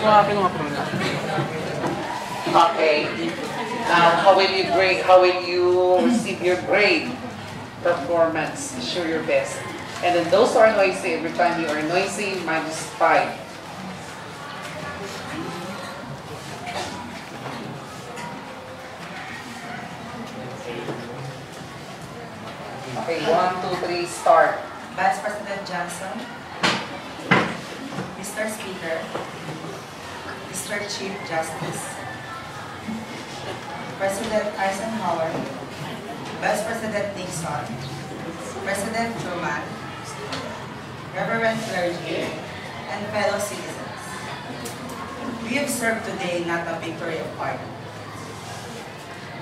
Kinuha ko na. Okay. Now, how will you grade? How will you receive your grade? Performance. Show your best. And then those who are noisy, every time you are noisy, -5. Okay, 1, 2, 3, start. Vice President Johnson, Mr. Speaker, Mr. Chief Justice, President Eisenhower, Vice President Nixon, President Truman, Reverend clergy, and fellow citizens. We observe today not a victory of party,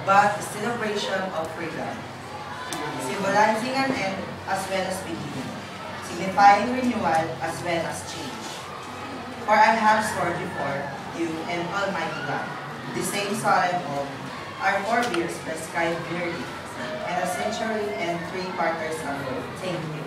but a celebration of freedom, symbolizing an end as well as beginning, signifying renewal as well as change. For I have sworn before you and Almighty God, the same solemn oath, our forebears prescribed clearly, and a century and 3/4 ago. Thank you.